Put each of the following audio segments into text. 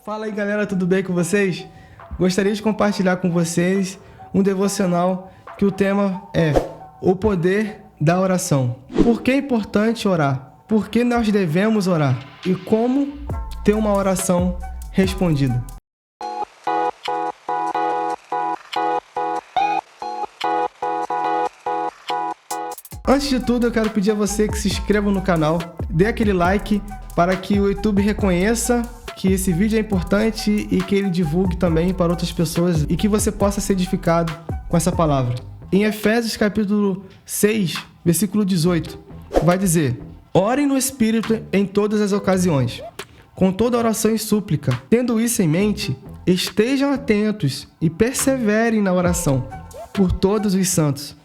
Fala aí galera, tudo bem com vocês? Gostaria de compartilhar com vocês um devocional que o tema é o poder da oração. Por que é importante orar? Por que nós devemos orar? E como ter uma oração respondida? Antes de tudo, eu quero pedir a você que se inscreva no canal, dê aquele like para que o YouTube reconheça que esse vídeo é importante e que ele divulgue também para outras pessoas e que você possa ser edificado com essa palavra. Em Efésios capítulo 6, versículo 18, vai dizer: orem no Espírito em todas as ocasiões, com toda oração e súplica. Tendo isso em mente, estejam atentos e perseverem na oração por todos os santos.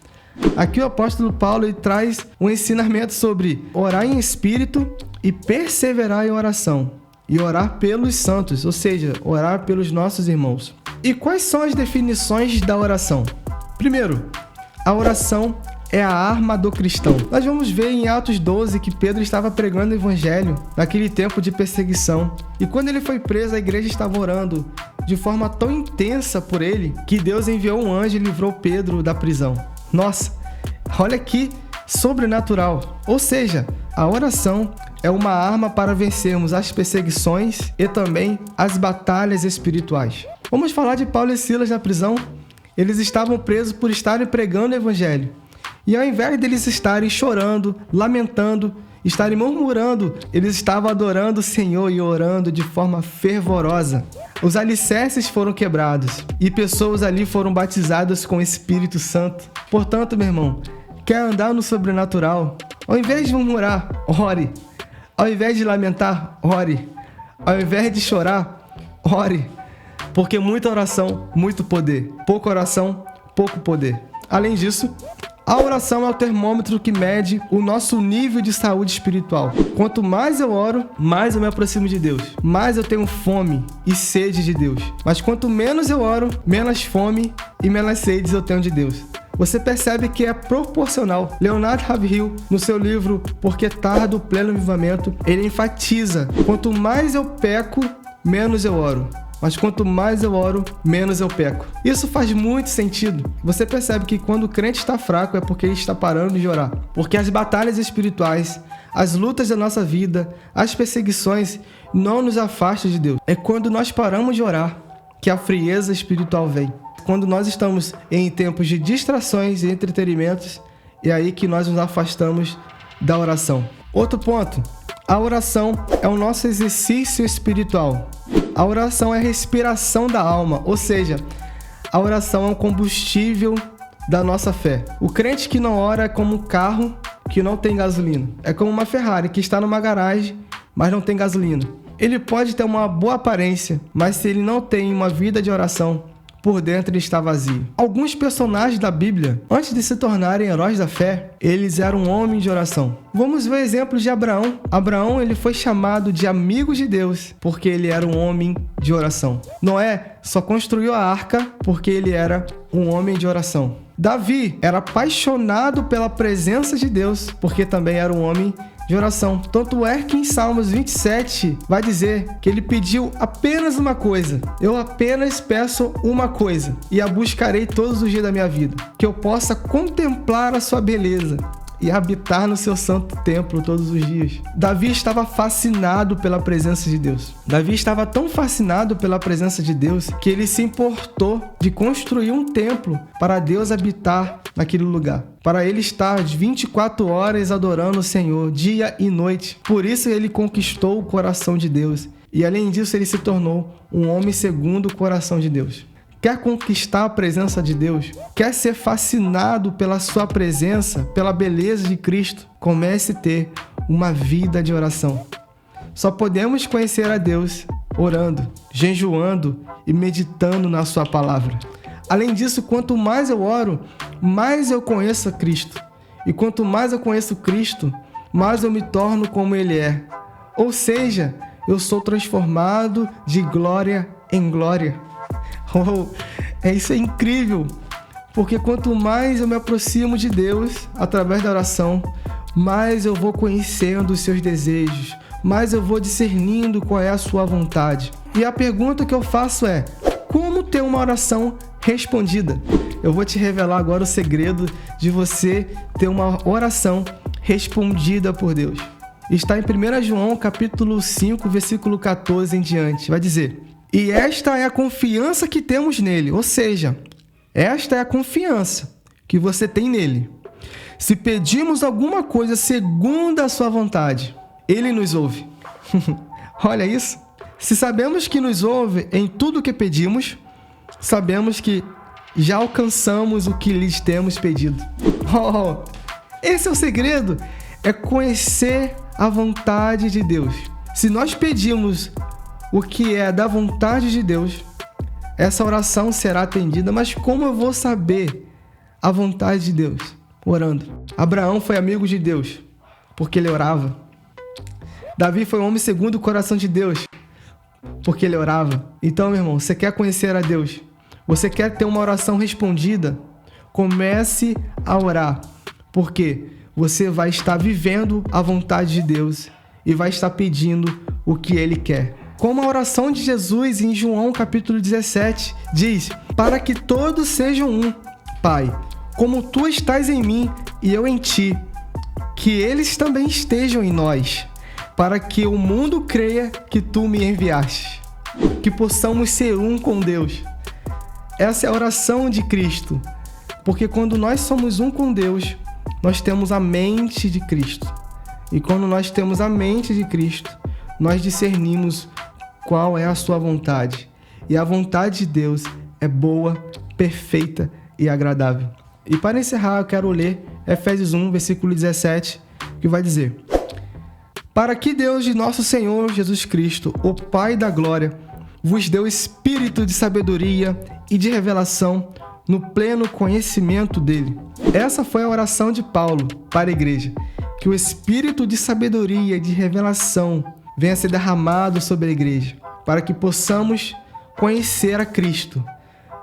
Aqui o apóstolo Paulo ele traz um ensinamento sobre orar em espírito e perseverar em oração. E orar pelos santos, ou seja, orar pelos nossos irmãos. E quais são as definições da oração? Primeiro, a oração é a arma do cristão. Nós vamos ver em Atos 12 que Pedro estava pregando o evangelho naquele tempo de perseguição. E quando ele foi preso, a igreja estava orando de forma tão intensa por ele que Deus enviou um anjo e livrou Pedro da prisão. Nossa, olha que sobrenatural. Ou seja, a oração é uma arma para vencermos as perseguições e também as batalhas espirituais. Vamos falar de Paulo e Silas na prisão. Eles estavam presos por estarem pregando o evangelho. E ao invés deles estarem chorando, lamentando, estarem murmurando, eles estavam adorando o Senhor e orando de forma fervorosa. Os alicerces foram quebrados e pessoas ali foram batizadas com o Espírito Santo. Portanto, meu irmão, quer andar no sobrenatural? Ao invés de murmurar, ore. Ao invés de lamentar, ore. Ao invés de chorar, ore. Porque muita oração, muito poder. Pouca oração, pouco poder. Além disso, a oração é o termômetro que mede o nosso nível de saúde espiritual. Quanto mais eu oro, mais eu me aproximo de Deus. Mais eu tenho fome e sede de Deus. Mas quanto menos eu oro, menos fome e menos sedes eu tenho de Deus. Você percebe que é proporcional. Leonardo Ravenhill, no seu livro Por que Tarda o Pleno Avivamento, ele enfatiza: quanto mais eu peco, menos eu oro. Mas quanto mais eu oro, menos eu peco. Isso faz muito sentido. Você percebe que quando o crente está fraco é porque ele está parando de orar. Porque as batalhas espirituais, as lutas da nossa vida, as perseguições não nos afastam de Deus. É quando nós paramos de orar que a frieza espiritual vem. Quando nós estamos em tempos de distrações e entretenimentos, é aí que nós nos afastamos da oração. Outro ponto, a oração é o nosso exercício espiritual. A oração é a respiração da alma, ou seja, a oração é um combustível da nossa fé. O crente que não ora é como um carro que não tem gasolina. É como uma Ferrari que está numa garagem, mas não tem gasolina. Ele pode ter uma boa aparência, mas se ele não tem uma vida de oração, por dentro ele está vazio. Alguns personagens da Bíblia, antes de se tornarem heróis da fé, eles eram homens de oração. Vamos ver exemplos de Abraão. Abraão ele foi chamado de amigo de Deus porque ele era um homem de oração. Noé só construiu a arca porque ele era um homem de oração. Davi era apaixonado pela presença de Deus porque também era um homem de oração. Tanto é que em Salmos 27 vai dizer que ele pediu apenas uma coisa. Eu apenas peço uma coisa e a buscarei todos os dias da minha vida. Que eu possa contemplar a sua beleza e habitar no seu santo templo todos os dias. Davi estava fascinado pela presença de Deus. Davi estava tão fascinado pela presença de Deus que ele se importou de construir um templo para Deus habitar naquele lugar. Para ele estar 24 horas adorando o Senhor, dia e noite. Por isso ele conquistou o coração de Deus. E além disso ele se tornou um homem segundo o coração de Deus. Quer conquistar a presença de Deus? Quer ser fascinado pela sua presença, pela beleza de Cristo? Comece a ter uma vida de oração. Só podemos conhecer a Deus orando, jejuando e meditando na sua palavra. Além disso, quanto mais eu oro, mais eu conheço a Cristo. E quanto mais eu conheço Cristo, mais eu me torno como Ele é. Ou seja, eu sou transformado de glória em glória. Isso é incrível, porque quanto mais eu me aproximo de Deus através da oração, mais eu vou conhecendo os seus desejos, mais eu vou discernindo qual é a sua vontade. E a pergunta que eu faço é: como ter uma oração respondida? Eu vou te revelar agora o segredo de você ter uma oração respondida por Deus. Está em 1 João, capítulo 5, versículo 14 em diante. Vai dizer: e esta é a confiança que temos nele. Ou seja, esta é a confiança que você tem nele. Se pedimos alguma coisa segundo a sua vontade, ele nos ouve. Olha isso. Se sabemos que nos ouve em tudo o que pedimos, sabemos que já alcançamos o que lhes temos pedido. Esse é o segredo, é conhecer a vontade de Deus. Se nós pedimos o que é da vontade de Deus, essa oração será atendida. Mas como eu vou saber a vontade de Deus? Orando. Abraão foi amigo de Deus, porque ele orava. Davi foi um homem segundo o coração de Deus, porque ele orava. Então, meu irmão, você quer conhecer a Deus? Você quer ter uma oração respondida? Comece a orar, porque você vai estar vivendo a vontade de Deus e vai estar pedindo o que Ele quer. Como a oração de Jesus em João capítulo 17 diz: para que todos sejam um, Pai, como Tu estás em mim e eu em Ti, que eles também estejam em nós, para que o mundo creia que Tu me enviaste. Que possamos ser um com Deus. Essa é a oração de Cristo, porque quando nós somos um com Deus, nós temos a mente de Cristo. E quando nós temos a mente de Cristo, nós discernimos qual é a sua vontade. E a vontade de Deus é boa, perfeita e agradável. E para encerrar, eu quero ler Efésios 1, versículo 17, que vai dizer: para que Deus de nosso Senhor Jesus Cristo, o Pai da glória, vos deu espírito de sabedoria e de revelação no pleno conhecimento dele. Essa foi a oração de Paulo para a igreja, que o espírito de sabedoria e de revelação venha a ser derramado sobre a igreja, para que possamos conhecer a Cristo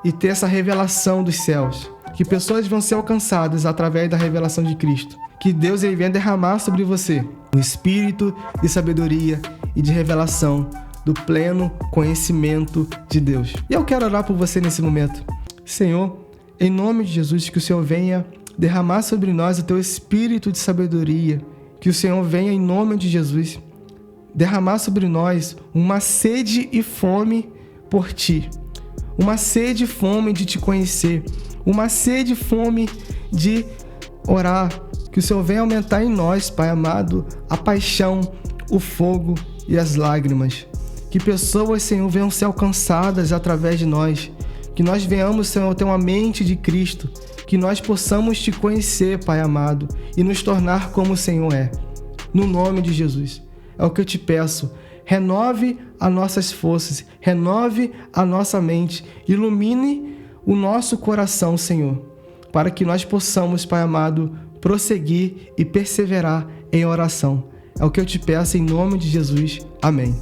e ter essa revelação dos céus, que pessoas vão ser alcançadas através da revelação de Cristo, que Deus ele venha derramar sobre você o espírito de sabedoria e de revelação do pleno conhecimento de Deus. E eu quero orar por você nesse momento. Senhor, em nome de Jesus, que o Senhor venha derramar sobre nós o Teu espírito de sabedoria, que o Senhor venha, em nome de Jesus, derramar sobre nós uma sede e fome por Ti, uma sede e fome de Te conhecer, uma sede e fome de orar, que o Senhor venha aumentar em nós, Pai amado, a paixão, o fogo e as lágrimas. Que pessoas, Senhor, venham ser alcançadas através de nós. Que nós venhamos, Senhor, ter uma mente de Cristo. Que nós possamos Te conhecer, Pai amado, e nos tornar como o Senhor é. No nome de Jesus. É o que eu Te peço. Renove as nossas forças. Renove a nossa mente. Ilumine o nosso coração, Senhor, para que nós possamos, Pai amado, prosseguir e perseverar em oração. É o que eu Te peço em nome de Jesus. Amém.